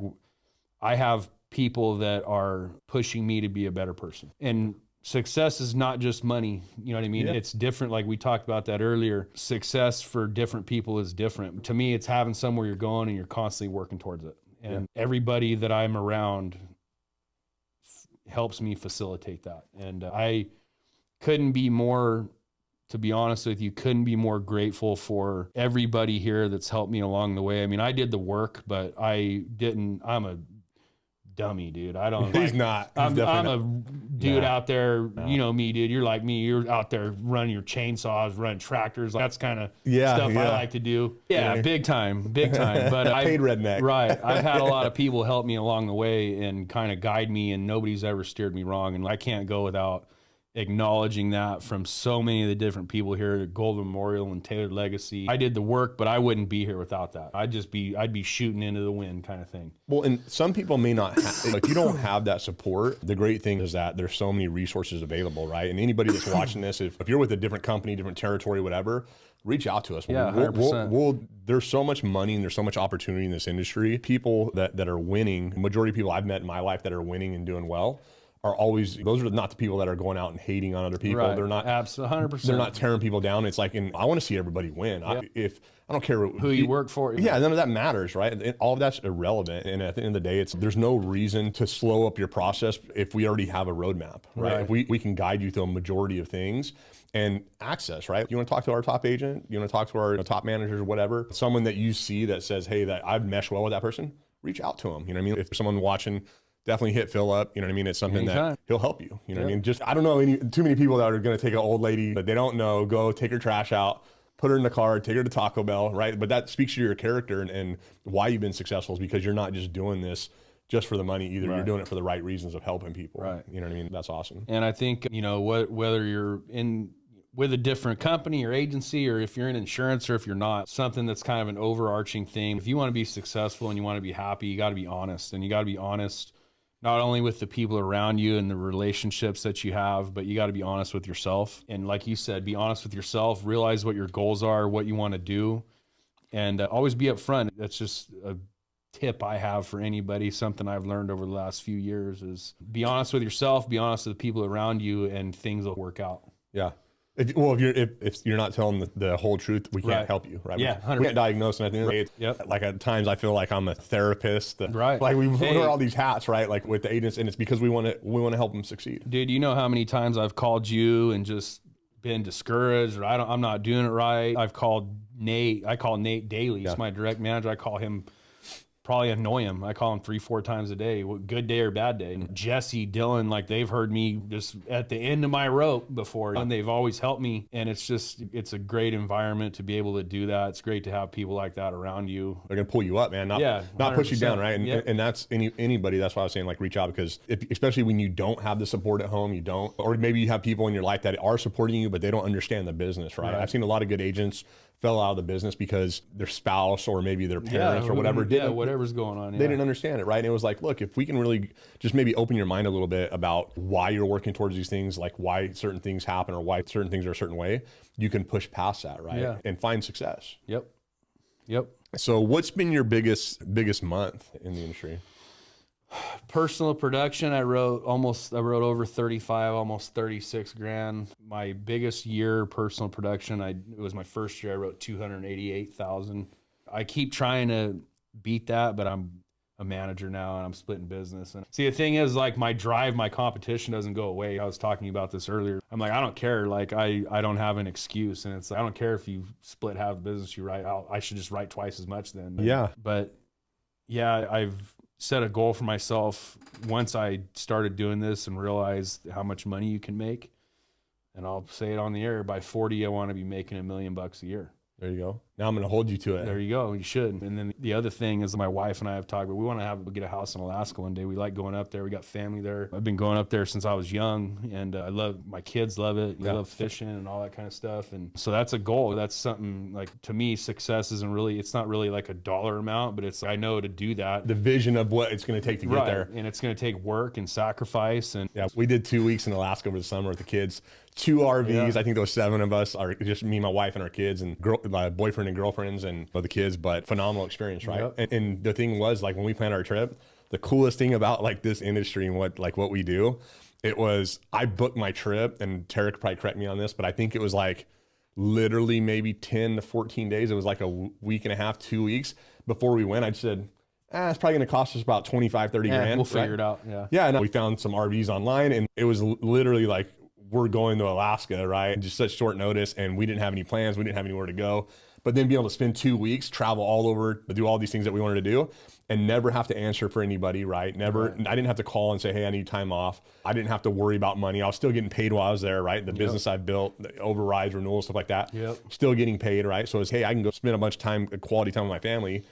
I have people that are pushing me to be a better person. And success is not just money. You know what I mean? Yeah. It's different. Like we talked about that earlier. Success for different people is different. To me, it's having somewhere you're going and you're constantly working towards it. And everybody that I'm around helps me facilitate that. And I couldn't be more, to be honest with you, couldn't be more grateful for everybody here that's helped me along the way. I mean, I did the work, but I'm a dummy, dude. I don't. He's not. I'm a dude out there. You know me, dude. You're like me. You're out there running your chainsaws, running tractors. That's kind of stuff I like to do. Yeah, big time, big time. But I paid redneck. Right. I've had a lot of people help me along the way and kind of guide me, and nobody's ever steered me wrong. And I can't go without acknowledging that from so many of the different people here at Golden Memorial and Tailored Legacy. I did the work, but I wouldn't be here without that. I'd be shooting into the wind kind of thing. Well, and some people may not have, like, you don't have that support. The great thing is that there's so many resources available, right? And anybody that's watching this, if you're with a different company, different territory, whatever, reach out to us. Yeah, 100%. There's so much money and there's so much opportunity in this industry. People that are winning, the majority of people I've met in my life that are winning and doing well, are always, those are not the people that are going out and hating on other people. Right. They're not, absolutely, 100%. They're not tearing people down. It's like, I want to see everybody win. Yep. I don't care who you work for. Yeah, none of that matters, right? All of that's irrelevant. And at the end of the day, there's no reason to slow up your process if we already have a roadmap, right? If we can guide you through a majority of things and access, right? You want to talk to our top agent? You want to talk to our top managers or whatever? Someone that you see that says, hey, that I've meshed well with that person, reach out to them. You know what I mean? If someone watching, definitely hit Phil up. You know what I mean? It's something that he'll help you. You know what I mean? Just, I don't know too many people that are going to take an old lady that they don't know, go take her trash out, put her in the car, take her to Taco Bell, right? But that speaks to your character and why you've been successful, is because you're not just doing this just for the money either. Right. You're doing it for the right reasons of helping people. Right. You know what I mean? That's awesome. And I think, whether you're with a different company or agency, or if you're in insurance or if you're not, something that's kind of an overarching thing. If you want to be successful and you want to be happy, you got to be honest. And you got to be honest not only with the people around you and the relationships that you have, but you got to be honest with yourself. And like you said, be honest with yourself, realize what your goals are, what you want to do, and always be upfront. That's just a tip I have for anybody, something I've learned over the last few years, is be honest with yourself, be honest with the people around you, and things will work out. Yeah. If you're not telling the whole truth, we can't help you, right? Yeah, 100%. We can't diagnose anything. Yep. Like at times I feel like I'm a therapist. Right. Like we wear all these hats, right? Like with the agents, and it's because we want to help them succeed. Dude, you know how many times I've called you and just been discouraged, or I'm not doing it right. I've called Nate. I call Nate daily. He's my direct manager. I call him, probably annoy him. I call him 3-4 times a day, good day or bad day. And Jesse, Dylan, like they've heard me just at the end of my rope before, and they've always helped me. And it's a great environment to be able to do that. It's great to have people like that around you. They're gonna pull you up, man. Not push you down, right? And that's anybody. That's why I was saying, like, reach out, because especially when you don't have the support at home, or maybe you have people in your life that are supporting you, but they don't understand the business, right? I've seen a lot of good agents fell out of the business because their spouse or maybe their parents or whatever whatever's going on. They didn't understand it, right? And it was like, look, if we can really just maybe open your mind a little bit about why you're working towards these things, like why certain things happen or why certain things are a certain way, you can push past that, right? Yeah. And find success. Yep. So what's been your biggest month in the industry? Personal production, I wrote over 35, almost 36 grand. My biggest year personal production, it was my first year. I wrote 288,000. I keep trying to beat that, but I'm a manager now, and I'm splitting business. And see, the thing is, like, my drive, my competition doesn't go away. I was talking about this earlier. I'm like, I don't care. Like, I don't have an excuse. And it's like, I don't care if you split half the business you write. I should just write twice as much then. Yeah. But yeah, I've set a goal for myself once I started doing this and realized how much money you can make. And I'll say it on the air, by 40, I want to be making $1 million a year. There you go. Now I'm going to hold you to it. There you go. You should. And then the other thing is, my wife and I have talked about, we want to get a house in Alaska one day. We like going up there. We got family there. I've been going up there since I was young, and I love, my kids love it. I love fishing and all that kind of stuff. And so that's a goal. That's something, like, to me, success isn't really, it's not really like a dollar amount, but it's, I know to do that. The vision of what it's going to take to get there. And it's going to take work and sacrifice. And yeah, we did 2 weeks in Alaska over the summer with the kids. 2 RVs. I think there was 7 of us, are just me, my wife, and our kids, and my boyfriend and girlfriends, and the kids. But phenomenal experience, right? And the thing was, like, when we planned our trip, the coolest thing about, like, this industry and what we do, it was, I booked my trip, and Tara could probably correct me on this, but I think it was like literally maybe 10 to 14 days. It was like a week and a half, 2 weeks before we went. I said, it's probably going to cost us about 25, 30 grand. We'll figure it out. Yeah. And we found some RVs online, and it was literally like, we're going to Alaska, right? And just such short notice, and we didn't have any plans. We didn't have anywhere to go. But then be able to spend 2 weeks, travel all over, do all these things that we wanted to do, and never have to answer for anybody, right? Never. I didn't have to call and say, hey, I need time off. I didn't have to worry about money. I was still getting paid while I was there, right? The business I built, the overrides, renewals, stuff like that. Still getting paid, right? So it's, hey, I can go spend a bunch of time, quality time with my family,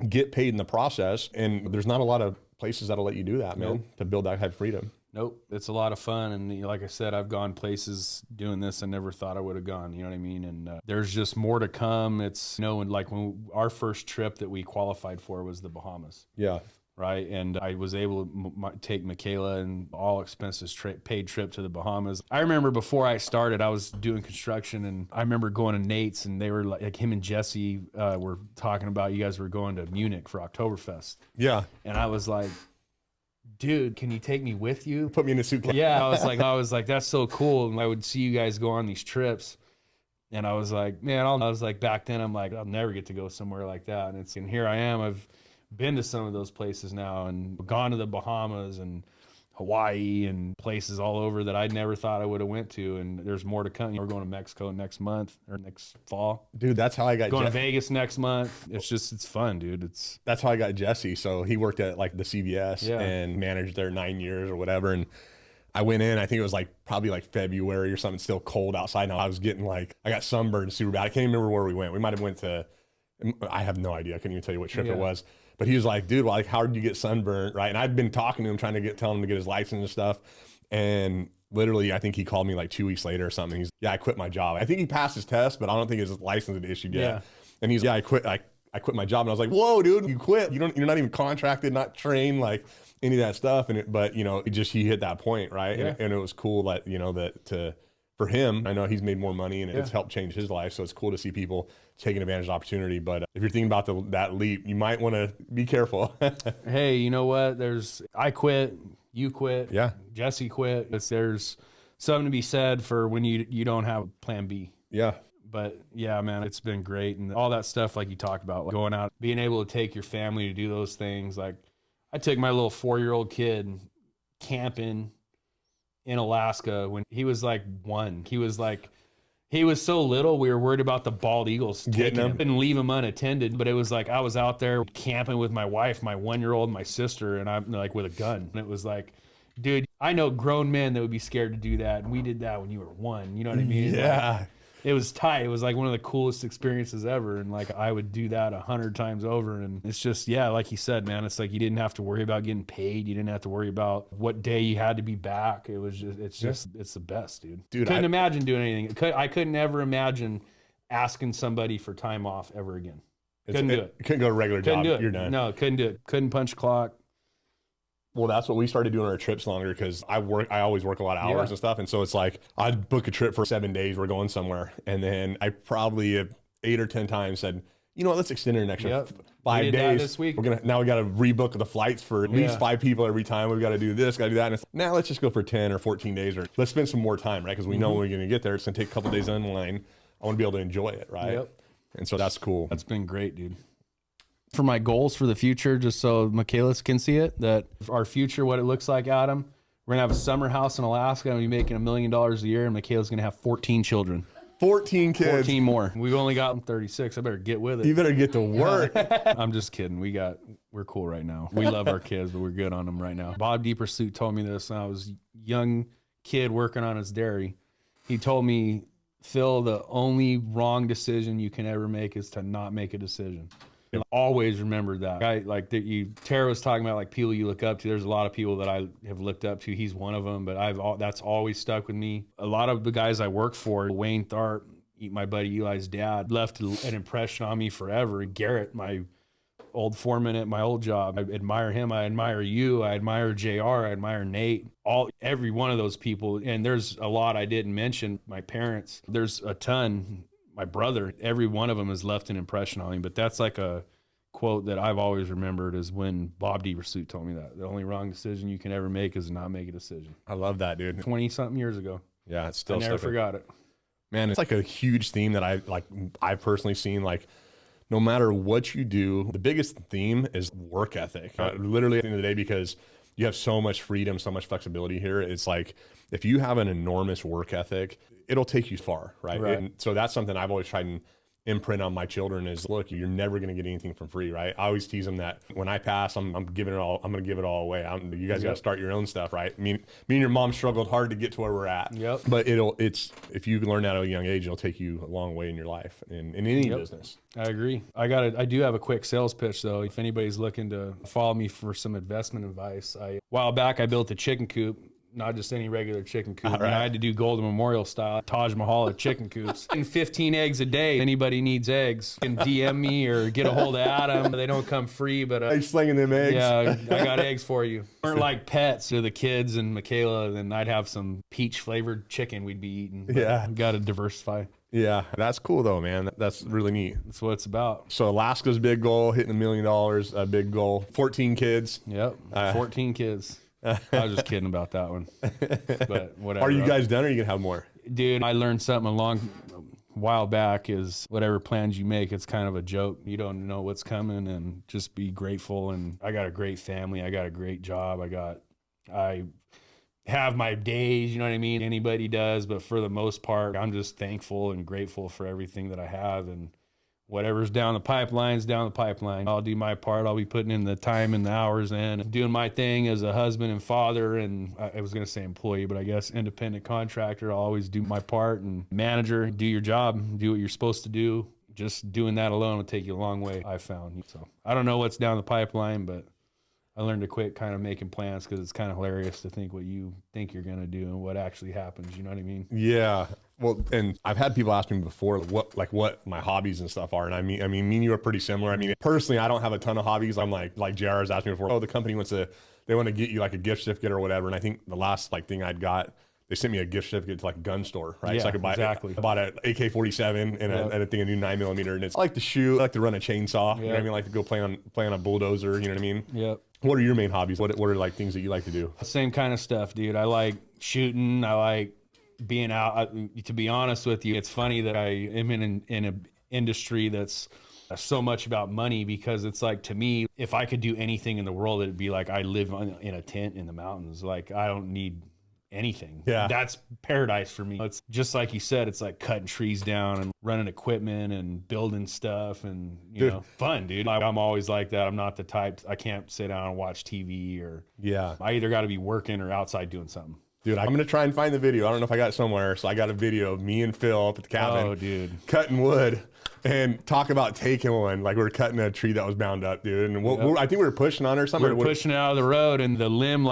get paid in the process. And there's not a lot of places that'll let you do that, man, to build that type of freedom. Nope. It's a lot of fun. And like I said, I've gone places doing this I never thought I would have gone. You know what I mean? And there's just more to come. It's, like, when our first trip that we qualified for was the Bahamas. Yeah. Right. And I was able to take Michaela and all expenses paid trip to the Bahamas. I remember before I started, I was doing construction, and I remember going to Nate's, and they were like him and Jesse were talking about, you guys were going to Munich for Oktoberfest. Yeah. And I was like, dude, can you take me with you? Put me in a suitcase. Yeah, I was like, that's so cool. And I would see you guys go on these trips, and I was like, man, I was like, back then, I'm like, I'll never get to go somewhere like that. And here I am. I've been to some of those places now, and gone to the Bahamas and Hawaii and places all over that I never thought I would have went to. And there's more to come. We're going to Mexico next month or next fall. Dude, that's how I got going to Vegas next month. It's fun, dude. That's how I got Jesse. So he worked at, like, the CVS and managed there 9 years or whatever. And I went in, I think it was like probably like February or something, still cold outside. Now I was getting, like, I got sunburned super bad. I can't even remember where we went. We might've went to, I have no idea. I couldn't even tell you what trip it was. But he was like, dude, like, how did you get sunburned, right? And I'd been talking to him, telling him to get his license and stuff. And literally, I think he called me like 2 weeks later or something. He's, I quit my job. I think he passed his test, but I don't think his license had issued yet. And he's, I quit my job. And I was like, whoa, dude, you quit. You're not even contracted, not trained, like any of that stuff. But he hit that point, right? And it was cool that, for him, I know he's made more money, and it's helped change his life. So it's cool to see people taking advantage of the opportunity. But if you're thinking about that leap, you might want to be careful. Hey, you know what? I quit, you quit, Jesse quit. There's something to be said for when you don't have plan B. Yeah. But yeah, man, it's been great. And all that stuff, like you talked about, like going out, being able to take your family to do those things. Like, I took my little 4-year-old kid camping in Alaska when he was like 1. He was so little, we were worried about the bald eagles taking him. Didn't leave him unattended, but it was like I was out there camping with my wife, my 1-year-old, my sister, and I'm like with a gun. And it was like, dude, I know grown men that would be scared to do that, and we did that when you were 1. You know what I mean? Yeah. Like, it was tight. It was like one of the coolest experiences ever. And like, I would do that 100 times over. And it's just, like you said, man, it's like, you didn't have to worry about getting paid. You didn't have to worry about what day you had to be back. It was just, it's the best, dude. Couldn't imagine doing anything. I couldn't ever imagine asking somebody for time off ever again. Couldn't do it. Couldn't go to a regular job. You're done. No, couldn't do it. Couldn't punch a clock. Well, that's what we started doing on our trips longer, because I always work a lot of hours and stuff. And so it's like, I'd book a trip for 7 days. We're going somewhere. And then I probably have 8 or 10 times said, you know what, let's extend it an extra 5 days. This week. Now we got to rebook the flights for at least 5 people every time. We've got to do this, got to do that. And it's, now let's just go for 10 or 14 days, or let's spend some more time, right? Because we know when we're going to get there, it's going to take a couple days online. I want to be able to enjoy it, right? And so that's cool. That's been great, dude. for my goals for the future, just so Michaelis can see it, that our future, what it looks like, Adam, we're going to have a summer house in Alaska and we're making $1 million a year, and Michaela's going to have 14 children. 14 kids. 14 more. We've only got 36. I better get with it. You better get to work. I'm just kidding. We're cool right now. We love our kids, but we're good on them right now. Bob DePursuit told me this when I was a young kid working on his dairy. He told me, Phil, the only wrong decision you can ever make is to not make a decision. And always remember that. Tara was talking about like people you look up to. There's a lot of people that I have looked up to. He's one of them, but that's always stuck with me. A lot of the guys I work for, Wayne Tharp, my buddy Eli's dad, left an impression on me forever. Garrett, my old foreman at my old job, I admire him. I admire you. I admire JR. I admire Nate. Every one of those people. And there's a lot I didn't mention. My parents, there's a ton. My brother, every one of them has left an impression on me. But that's like a quote that I've always remembered, is when Bob DePursuit told me that. The only wrong decision you can ever make is not make a decision. I love that, dude. 20-something years ago. Yeah, it's still I never forgot it. Man, it's like a huge theme that I've personally seen. Like, no matter what you do, the biggest theme is work ethic. Literally at the end of the day, because you have so much freedom, so much flexibility here. It's like, if you have an enormous work ethic, it'll take you far, right? And so that's something I've always tried and imprint on my children is, look, you're never going to get anything from free, right? I always tease them that when I pass, I'm giving it all. I'm going to give it all away. You guys got to start your own stuff, right? Me and your mom struggled hard to get to where we're at. Yep. But if you learn that at a young age, it'll take you a long way in your life in any business. I agree. I do have a quick sales pitch though. If anybody's looking to follow me for some investment advice, a while back I built a chicken coop. Not just any regular chicken coop. Right. I had to do Golden Memorial style, Taj Mahal of chicken coops. And 15 eggs a day. Anybody needs eggs can DM me or get a hold of Adam. They don't come free, but are you slinging them eggs? Yeah, I got eggs for you. Weren't like pets to the kids and Michaela. Then I'd have some peach flavored chicken we'd be eating. Yeah, got to diversify. Yeah, that's cool though, man. That's really neat. That's what it's about. So Alaska's big goal, hitting $1 million, a big goal. 14 kids. Yep, 14 kids. I was just kidding about that one, but whatever. Are you guys done, or are you gonna have more? Dude, I learned something a while back is whatever plans you make, it's kind of a joke. You don't know what's coming, and just be grateful. And I got a great family. I got a great job. I have my days, you know what I mean? Anybody does, but for the most part, I'm just thankful and grateful for everything that I have, and whatever's down the pipeline's down the pipeline. I'll do my part. I'll be putting in the time and the hours in, doing my thing as a husband and father, and I was going to say employee, but I guess independent contractor. I'll always do my part, and manager, do your job, do what you're supposed to do. Just doing that alone will take you a long way, I've found. So I don't know what's down the pipeline, but I learned to quit kind of making plans, because it's kind of hilarious to think what you think you're going to do and what actually happens. You know what I mean? Yeah. Well, and I've had people ask me before what my hobbies and stuff are. And I mean, me and you are pretty similar. I mean, personally, I don't have a ton of hobbies. I'm like JR has asked me before, the company they want to get you like a gift certificate or whatever. And I think the last thing I'd got, they sent me a gift certificate to like a gun store, right? Yeah, so I could buy exactly. I bought an AK-47 and a thing, a new 9mm. And I like to shoot, I like to run a chainsaw. You know what I mean? I like to go play on a bulldozer. You know what I mean? Yep. What are your main hobbies? What are like things that you like to do? Same kind of stuff, dude. I like shooting. I like being out. To be honest with you, it's funny that I am in an industry that's so much about money, because it's like, to me, if I could do anything in the world, it'd be like I live in a tent in the mountains. Like, I don't need anything. Yeah, that's paradise for me. It's just like you said, it's like cutting trees down and running equipment and building stuff, and you know, fun, dude. I'm always like that. I'm not the type, I can't sit down and watch TV, or I either got to be working or outside doing something. Dude, I'm going to try and find the video. I don't know if I got it somewhere. So I got a video of me and Phil up at the cabin. Oh, dude. Cutting wood, and talk about taking one. Like, we were cutting a tree that was bound up, dude. And I think we were pushing on it or something. We were pushing it out of the road, and the limb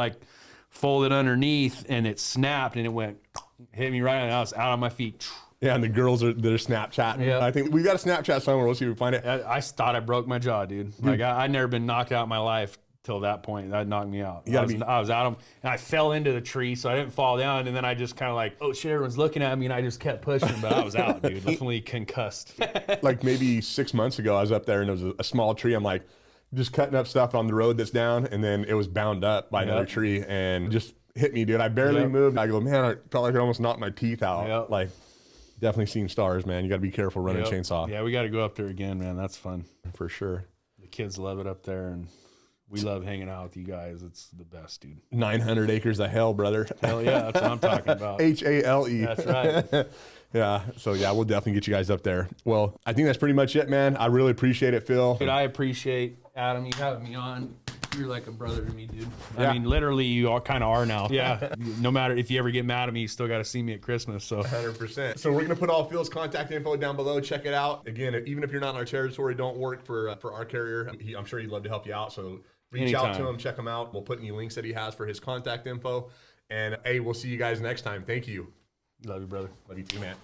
folded underneath, and it snapped, and it hit me right on. I was out on my feet. Yeah, and the girls they're Snapchatting. Yeah. I think we got a Snapchat somewhere. We'll see if we find it. I thought I broke my jaw, dude. Like, I'd never been knocked out in my life till that point. That knocked me out. I was out of, and I fell into the tree, so I didn't fall down. And then I just kind of oh shit, everyone's looking at me, and I just kept pushing, but I was out, dude. Definitely concussed. Like maybe 6 months ago, I was up there, and there was a small tree. I'm like, just cutting up stuff on the road that's down, and then it was bound up by another tree, and just hit me, dude. I barely moved. I go, man, I felt like I almost knocked my teeth out. Like, definitely seen stars, man. You got to be careful running a chainsaw. Yeah, we got to go up there again, man. That's fun. For sure. The kids love it up there, and we love hanging out with you guys. It's the best, dude. 900 acres of hell, brother. Hell yeah, that's what I'm talking about. HALE. That's right. Yeah. So yeah, we'll definitely get you guys up there. Well, I think that's pretty much it, man. I really appreciate it, Phil. Dude, I appreciate Adam, you having me on. You're like a brother to me, dude. Yeah. I mean, literally, you all kind of are now. Yeah. No matter if you ever get mad at me, you still got to see me at Christmas. So 100%. So we're going to put all Phil's contact info down below. Check it out. Again, even if you're not in our territory, don't work for our carrier. I'm sure he'd love to help you out. So reach out to him, check him out. We'll put any links that he has for his contact info. And hey, we'll see you guys next time. Thank you. Love you, brother. Love you too, man.